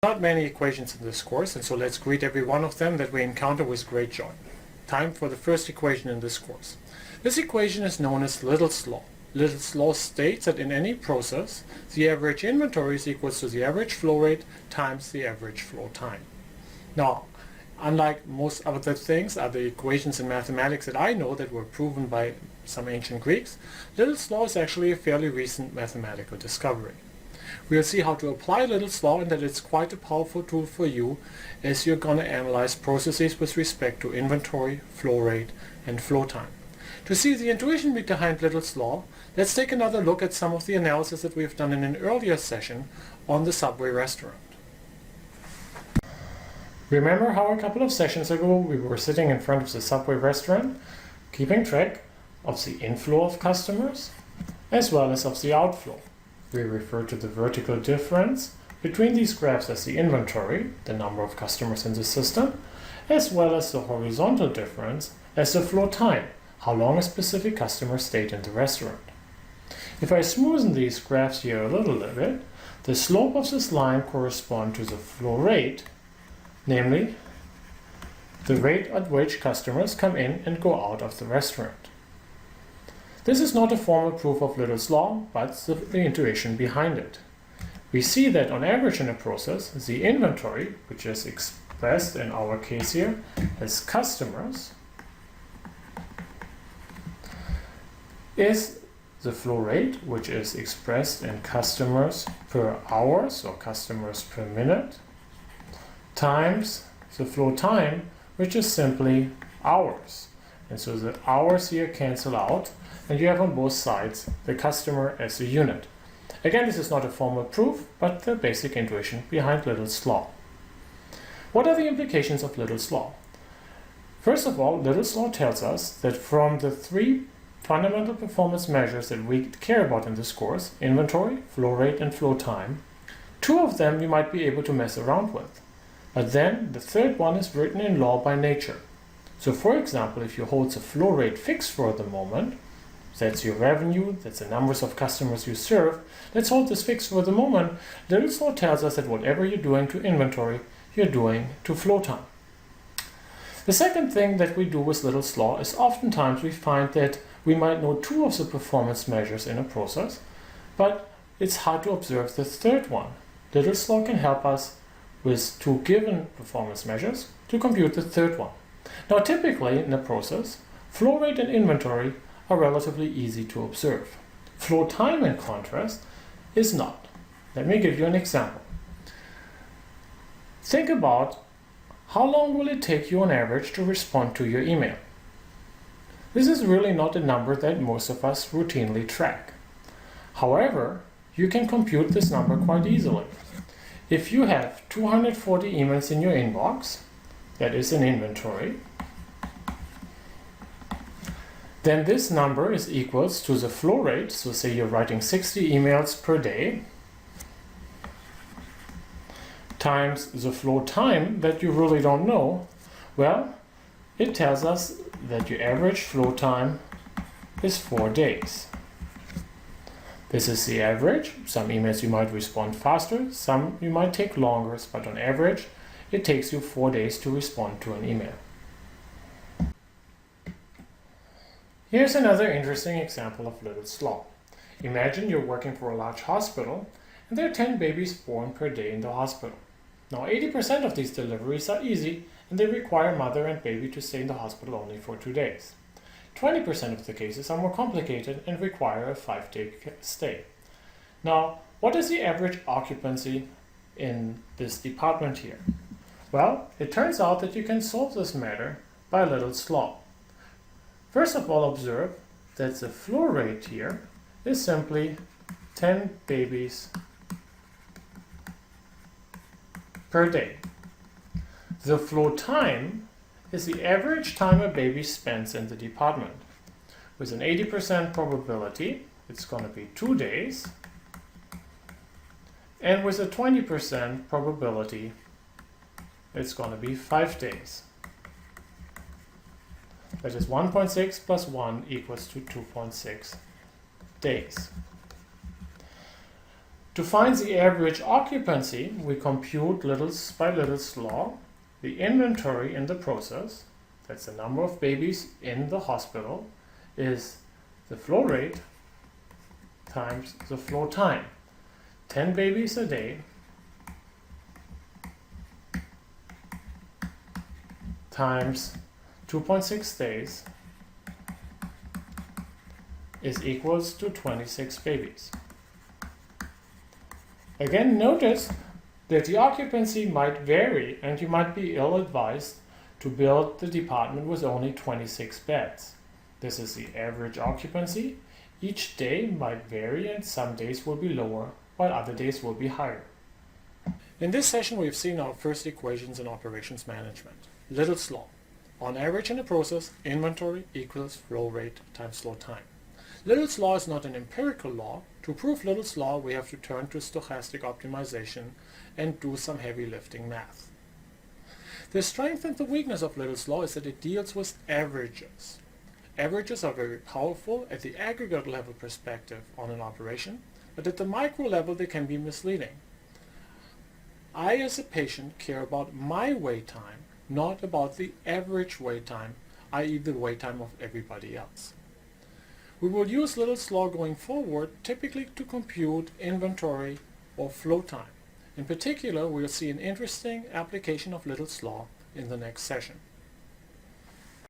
Not many equations in this course, and so let's greet every one of them that we encounter with great joy. Time for the first equation in this course. This equation is known as Little's Law. Little's Law states that in any process, the average inventory is equals to the average flow rate times the average flow time. Now, unlike most other things, other equations in mathematics that I know that were proven by some ancient Greeks, Little's Law is actually a fairly recent mathematical discovery. We'll see how to apply Little's Law and that it's quite a powerful tool for you as you're going to analyze processes with respect to inventory, flow rate, and flow time. To see the intuition behind Little's Law, let's take another look at some of the analysis that we've done in an earlier session on the Subway restaurant. Remember how a couple of sessions ago we were sitting in front of the Subway restaurant, keeping track of the inflow of customers as well as of the outflow. We refer to the vertical difference between these graphs as the inventory, the number of customers in the system, as well as the horizontal difference as the flow time, how long a specific customer stayed in the restaurant. If I smoothen these graphs here a little bit, the slope of this line corresponds to the flow rate, namely the rate at which customers come in and go out of the restaurant. This is not a formal proof of Little's Law, but the intuition behind it. We see that on average in a process, the inventory, which is expressed in our case here as customers, is the flow rate, which is expressed in customers per hour, so customers per minute, times the flow time, which is simply hours. And so the hours here cancel out, and you have on both sides the customer as a unit. Again, this is not a formal proof, but the basic intuition behind Little's Law. What are the implications of Little's Law? First of all, Little's Law tells us that from the three fundamental performance measures that we care about in this course, inventory, flow rate, and flow time, two of them you might be able to mess around with. But then the third one is written in law by nature. So for example, if you hold the flow rate fixed for the moment, that's your revenue, that's the numbers of customers you serve, let's hold this fixed for the moment. Little's Law tells us that whatever you're doing to inventory, you're doing to flow time. The second thing that we do with Little's Law is oftentimes we find that we might know two of the performance measures in a process, but it's hard to observe the third one. Little's Law can help us with two given performance measures to compute the third one. Now typically in a process, flow rate and inventory are relatively easy to observe. Flow time, in contrast, is not. Let me give you an example. Think about how long will it take you on average to respond to your email. This is really not a number that most of us routinely track. However, you can compute this number quite easily. If you have 240 emails in your inbox, that is an inventory, then this number is equals to the flow rate, so say you're writing 60 emails per day, times the flow time that you really don't know. Well, it tells us that your average flow time is 4 days. This is the average. Some emails you might respond faster, some you might take longer, but on average, it takes you 4 days to respond to an email. Here's another interesting example of Little's Law. Imagine you're working for a large hospital and there are 10 babies born per day in the hospital. Now 80% of these deliveries are easy and they require mother and baby to stay in the hospital only for 2 days. 20% of the cases are more complicated and require a 5-day stay. Now, what is the average occupancy in this department here? Well, it turns out that you can solve this matter by Little's Law. First of all, observe that the flow rate here is simply 10 babies per day. The flow time is the average time a baby spends in the department. With an 80% probability, it's going to be 2 days. And with a 20% probability, it's going to be 5 days. That is 1.6 plus 1 equals to 2.6 days. To find the average occupancy, we compute Little's by Little's law, the inventory in the process, that's the number of babies in the hospital, is the flow rate times the flow time. 10 babies a day times 2.6 days is equals to 26 babies. Again, notice that the occupancy might vary and you might be ill-advised to build the department with only 26 beds. This is the average occupancy. Each day might vary and some days will be lower while other days will be higher. In this session we've seen our first equations in operations management. Little's law. On average in a process, inventory equals flow rate times flow time. Little's law is not an empirical law. To prove Little's law, we have to turn to stochastic optimization and do some heavy lifting math. The strength and the weakness of Little's law is that it deals with averages. Averages are very powerful at the aggregate level perspective on an operation, but at the micro level they can be misleading. I as a patient care about my wait time, not about the average wait time, i.e. the wait time of everybody else. We will use Little's law going forward typically to compute inventory or flow time. In particular, we'll see an interesting application of Little's law in the next session.